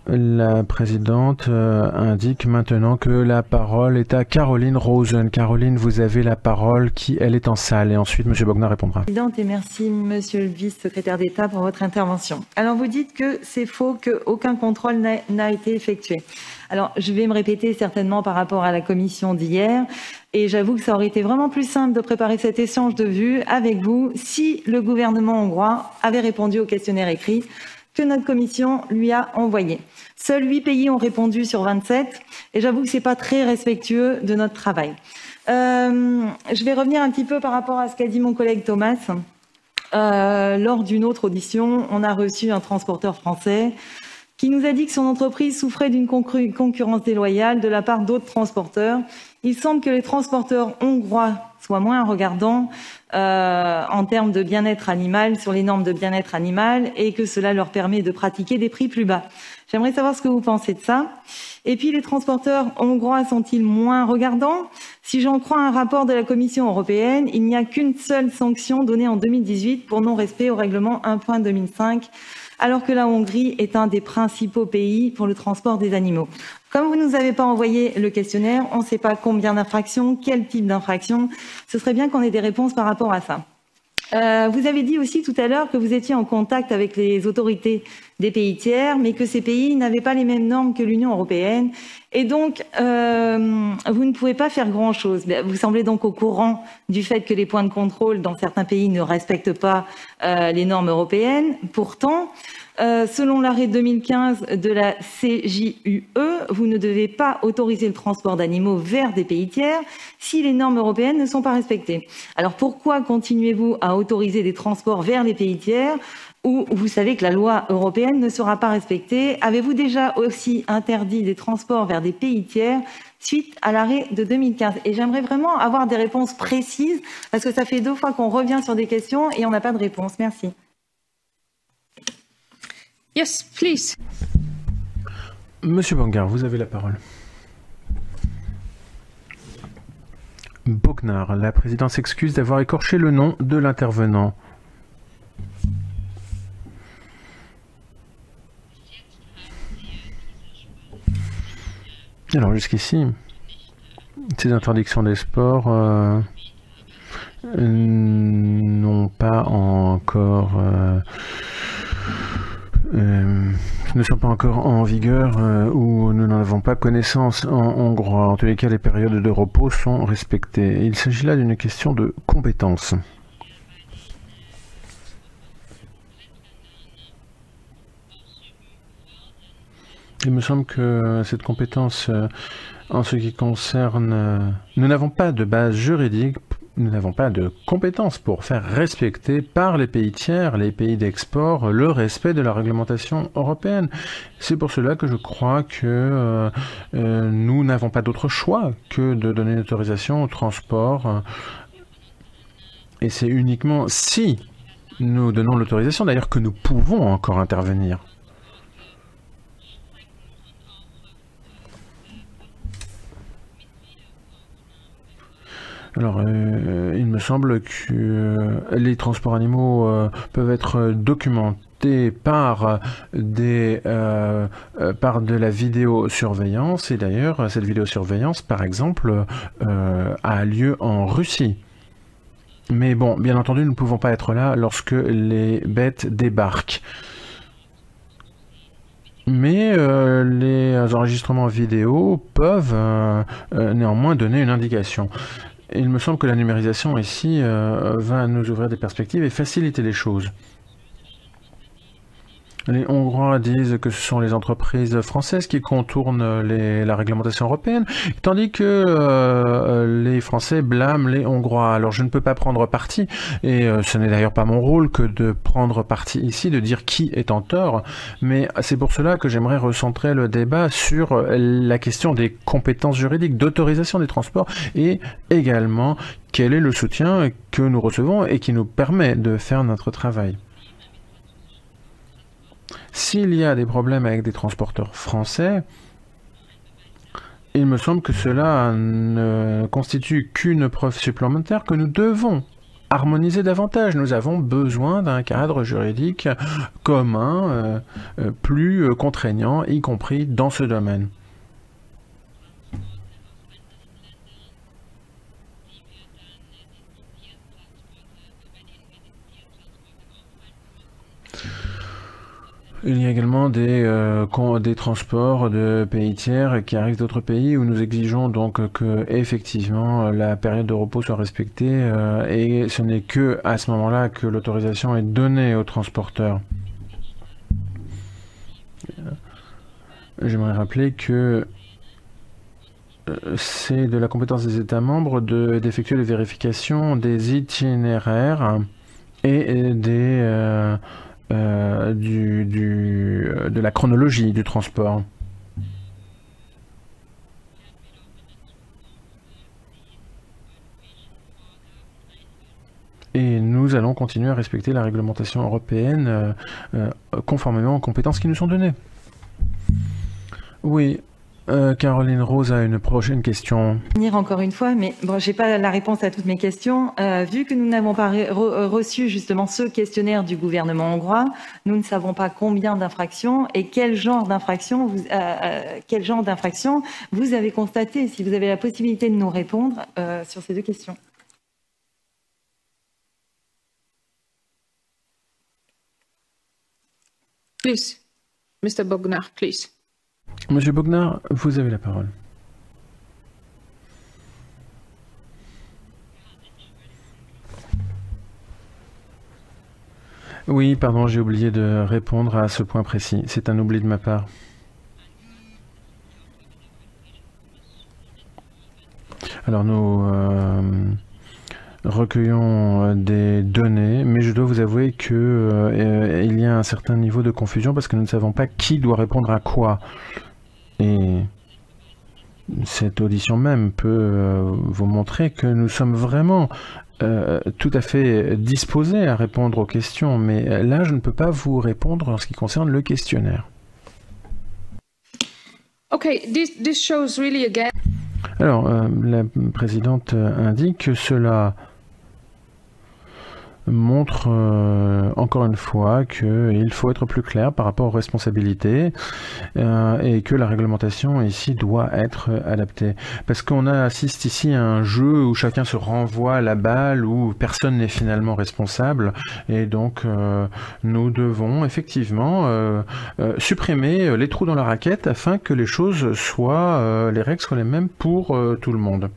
La présidente indique maintenant que la parole est à Caroline Rosen. Caroline, vous avez la parole, elle est en salle. Et ensuite, M. Bogner répondra. Présidente, et merci, Monsieur le vice-secrétaire d'État, pour votre intervention. Alors, vous dites que c'est faux, qu'aucun contrôle n'a été effectué. Alors, je vais me répéter certainement par rapport à la commission d'hier. Et j'avoue que ça aurait été vraiment plus simple de préparer cet échange de vues avec vous si le gouvernement hongrois avait répondu au questionnaire écrit que notre commission lui a envoyé. Seuls 8 pays ont répondu sur 27 et j'avoue que ce n'est pas très respectueux de notre travail. Je vais revenir un petit peu par rapport à ce qu'a dit mon collègue Thomas. Lors d'une autre audition, on a reçu un transporteur français qui nous a dit que son entreprise souffrait d'une concurrence déloyale de la part d'autres transporteurs. Il semble que les transporteurs hongrois soient moins regardants en termes de bien-être animal, sur les normes de bien-être animal, et que cela leur permet de pratiquer des prix plus bas. J'aimerais savoir ce que vous pensez de ça. Et puis, les transporteurs hongrois sont-ils moins regardants? Si j'en crois un rapport de la Commission européenne, il n'y a qu'une seule sanction donnée en 2018 pour non-respect au règlement 1.2005, alors que la Hongrie est un des principaux pays pour le transport des animaux. Comme vous ne nous avez pas envoyé le questionnaire, on ne sait pas combien d'infractions, quel type d'infractions. Ce serait bien qu'on ait des réponses par rapport à ça. Vous avez dit aussi tout à l'heure que vous étiez en contact avec les autorités des pays tiers, mais que ces pays n'avaient pas les mêmes normes que l'Union européenne. Et donc, vous ne pouvez pas faire grand-chose. Vous semblez donc au courant du fait que les points de contrôle dans certains pays ne respectent pas les normes européennes. Pourtant, selon l'arrêt 2015 de la CJUE, vous ne devez pas autoriser le transport d'animaux vers des pays tiers si les normes européennes ne sont pas respectées. Alors pourquoi continuez-vous à autoriser des transports vers les pays tiers où vous savez que la loi européenne ne sera pas respectée? Avez-vous déjà aussi interdit des transports vers des pays tiers suite à l'arrêt de 2015? Et j'aimerais vraiment avoir des réponses précises parce que ça fait 2 fois qu'on revient sur des questions et on n'a pas de réponse. Merci. Yes, please. Monsieur Bogner, vous avez la parole. Bogner, la présidente s'excuse d'avoir écorché le nom de l'intervenant. Alors jusqu'ici, ces interdictions des sports n'ont pas encore ne sont pas encore en vigueur ou nous n'en avons pas connaissance en hongrois. En tous les cas, les périodes de repos sont respectées. Il s'agit là d'une question de compétence. Il me semble que cette compétence, en ce qui concerne... nous n'avons pas de base juridique, nous n'avons pas de compétences pour faire respecter par les pays tiers, les pays d'export, le respect de la réglementation européenne. C'est pour cela que je crois que nous n'avons pas d'autre choix que de donner une autorisation au transport. Et c'est uniquement si nous donnons l'autorisation, d'ailleurs, que nous pouvons encore intervenir. Alors, il me semble que les transports animaux peuvent être documentés par de la vidéosurveillance. Et d'ailleurs, cette vidéosurveillance, par exemple, a lieu en Russie. Mais bon, bien entendu, nous ne pouvons pas être là lorsque les bêtes débarquent. Mais les enregistrements vidéo peuvent néanmoins donner une indication. Il me semble que la numérisation ici va nous ouvrir des perspectives et faciliter les choses. Les Hongrois disent que ce sont les entreprises françaises qui contournent la réglementation européenne, tandis que les Français blâment les Hongrois. Alors je ne peux pas prendre parti, et ce n'est d'ailleurs pas mon rôle que de prendre parti ici, de dire qui est en tort, mais c'est pour cela que j'aimerais recentrer le débat sur la question des compétences juridiques, d'autorisation des transports, et également quel est le soutien que nous recevons et qui nous permet de faire notre travail. S'il y a des problèmes avec des transporteurs français, il me semble que cela ne constitue qu'une preuve supplémentaire que nous devons harmoniser davantage. Nous avons besoin d'un cadre juridique commun, plus contraignant, y compris dans ce domaine. Il y a également des transports de pays tiers qui arrivent d'autres pays où nous exigeons donc que effectivement la période de repos soit respectée et ce n'est que à ce moment-là que l'autorisation est donnée aux transporteurs. J'aimerais rappeler que c'est de la compétence des États membres d'effectuer les vérifications des itinéraires et de la chronologie du transport. Et nous allons continuer à respecter la réglementation européenne conformément aux compétences qui nous sont données. Oui. Caroline Rose a une prochaine question. Encore une fois, mais bon, j'ai pas la réponse à toutes mes questions. Vu que nous n'avons pas reçu justement ce questionnaire du gouvernement hongrois, nous ne savons pas combien d'infractions et quel genre d'infractions vous avez constaté. Si vous avez la possibilité de nous répondre sur ces deux questions. Please, Mr. Bognar, please. Monsieur Bognar, vous avez la parole. Oui, pardon, j'ai oublié de répondre à ce point précis. C'est un oubli de ma part. Alors nous recueillons des données, mais je dois vous avouer que il y a un certain niveau de confusion parce que nous ne savons pas qui doit répondre à quoi. Et cette audition même peut vous montrer que nous sommes vraiment tout à fait disposés à répondre aux questions, mais là, je ne peux pas vous répondre en ce qui concerne le questionnaire. Okay, this shows really again. Alors, la présidente indique que cela montre encore une fois qu'il faut être plus clair par rapport aux responsabilités et que la réglementation ici doit être adaptée. Parce qu'on assiste ici à un jeu où chacun se renvoie la balle, où personne n'est finalement responsable et donc nous devons effectivement supprimer les trous dans la raquette afin que les choses soient, les règles soient les mêmes pour tout le monde.